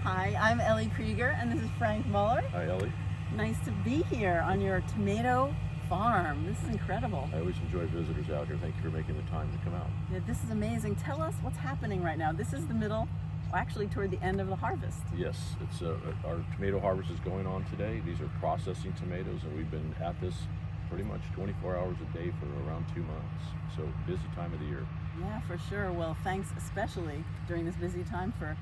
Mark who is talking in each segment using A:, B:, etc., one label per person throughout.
A: Hi, I'm Ellie Krieger, and this is Frank Muller.
B: Hi, Ellie.
A: Nice to be here on your tomato farm. This is incredible.
B: I always enjoy visitors out here. Thank you for making the time to come out.
A: Yeah, this is amazing. Tell us what's happening right now. This is the middle, actually toward the end of the harvest.
B: Yes, it's our tomato harvest is going on today. These are processing tomatoes, and we've been at this pretty much 24 hours a day for around 2 months. So busy time of the year.
A: Yeah, for sure. Well, thanks especially during this busy time for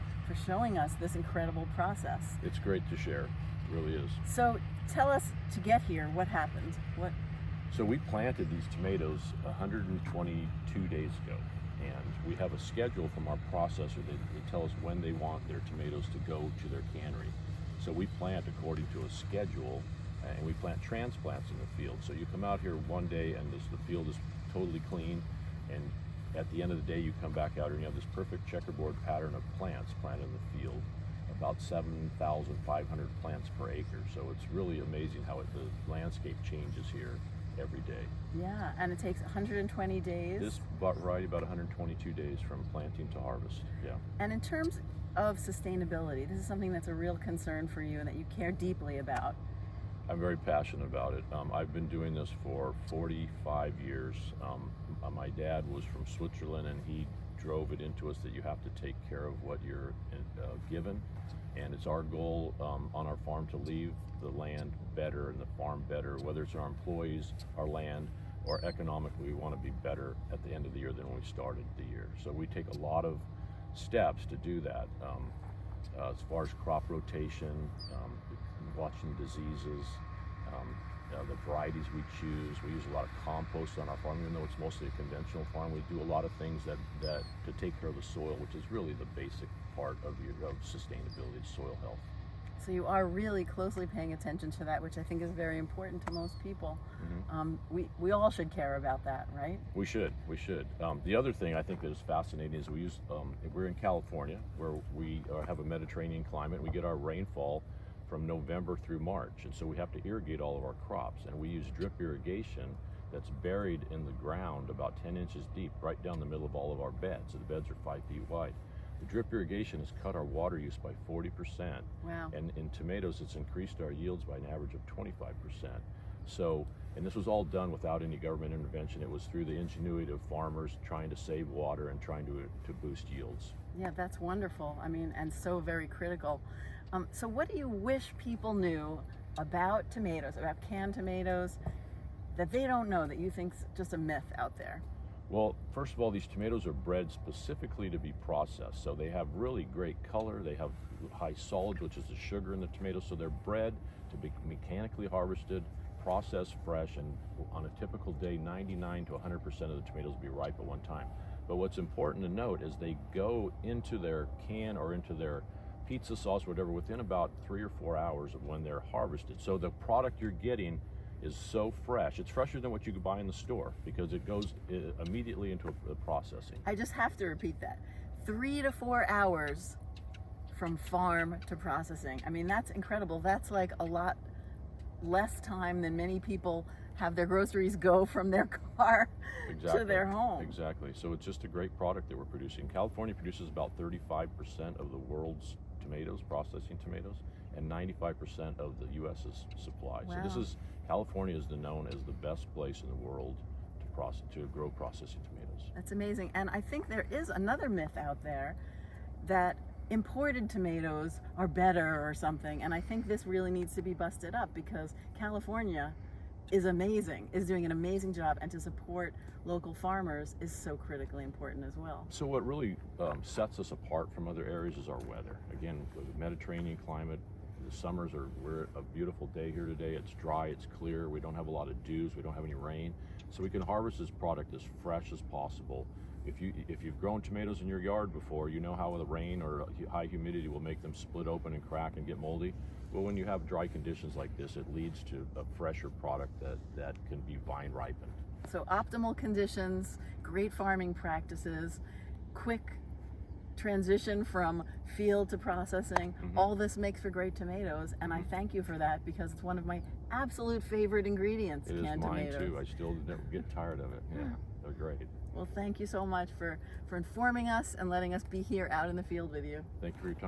A: showing us this incredible process.
B: It's great to share. It really is.
A: So tell us, to get here, what happened?
B: So we planted these tomatoes 122 days ago, and we have a schedule from our processor that they tell us when they want their tomatoes to go to their cannery. So we plant according to a schedule, and we plant transplants in the field. So you come out here one day and the field is totally clean, and at the end of the day you come back out and you have this perfect checkerboard pattern of plants planted in the field, about 7,500 plants per acre. So it's really amazing how the landscape changes here every day.
A: Yeah, and it takes 120 days.
B: This variety about 122 days from planting to harvest. Yeah.
A: And in terms of sustainability, this is something that's a real concern for you and that you care deeply about.
B: I'm very passionate about it. I've been doing this for 45 years. My dad was from Switzerland, and he drove it into us that you have to take care of what you're given. And it's our goal on our farm to leave the land better and the farm better, whether it's our employees, our land, or economically, we want to be better at the end of the year than when we started the year. So we take a lot of steps to do that. As far as crop rotation, watching diseases, the varieties we choose. We use a lot of compost on our farm, even though it's mostly a conventional farm. We do a lot of things that to take care of the soil, which is really the basic part of sustainability, soil health.
A: So you are really closely paying attention to that, which I think is very important to most people. Mm-hmm. We all should care about that, right?
B: We should. The other thing I think that is fascinating is we're in California, where we have a Mediterranean climate. We get our rainfall from November through March, and so we have to irrigate all of our crops, and we use drip irrigation that's buried in the ground about 10 inches deep, right down the middle of all of our beds. So the beds are 5 feet wide. The drip irrigation has cut our water use by 40%.
A: Wow.
B: And in tomatoes, it's increased our yields by an average of 25%. So, and this was all done without any government intervention. It was through the ingenuity of farmers trying to save water and trying to boost yields.
A: Yeah, that's wonderful. I mean, and so very critical. So what do you wish people knew about tomatoes, about canned tomatoes, that they don't know, that you think's just a myth out there?
B: Well, first of all, these tomatoes are bred specifically to be processed. So they have really great color. They have high solids, which is the sugar in the tomatoes. So they're bred to be mechanically harvested, processed fresh, and on a typical day, 99 to 100% of the tomatoes will be ripe at one time. But what's important to note is they go into their can or into their pizza sauce, whatever, within about 3 or 4 hours of when they're harvested. So the product you're getting is so fresh. It's fresher than what you could buy in the store because it goes immediately into a processing.
A: I just have to repeat that. 3 to 4 hours from farm to processing. I mean, that's incredible. That's like a lot less time than many people have their groceries go from their car to their home.
B: Exactly. So it's just a great product that we're producing. California produces about 35% of the world's tomatoes, processing tomatoes, and 95% of the U.S.'s supply.
A: Wow.
B: So California is known as the best place in the world to grow processing tomatoes.
A: That's amazing. And I think there is another myth out there that imported tomatoes are better or something. And I think this really needs to be busted up, because California is amazing, is doing an amazing job, and to support local farmers is so critically important as well.
B: So what really sets us apart from other areas is our weather. Again, the Mediterranean climate, the summers we're a beautiful day here today. It's dry, it's clear, we don't have a lot of dews, we don't have any rain. So we can harvest this product as fresh as possible. If you've grown tomatoes in your yard before, you know how the rain or high humidity will make them split open and crack and get moldy. Well, when you have dry conditions like this, it leads to a fresher product that can be vine ripened.
A: So optimal conditions, great farming practices, quick transition from field to processing, all this makes for great tomatoes, and I thank you for that, because it's one of my absolute favorite ingredients, canned tomatoes.
B: It is mine too. I still never get tired of it. Yeah, they're great.
A: Well, thank you so much for informing us and letting us be here out in the field with you.
B: Thank you for your time.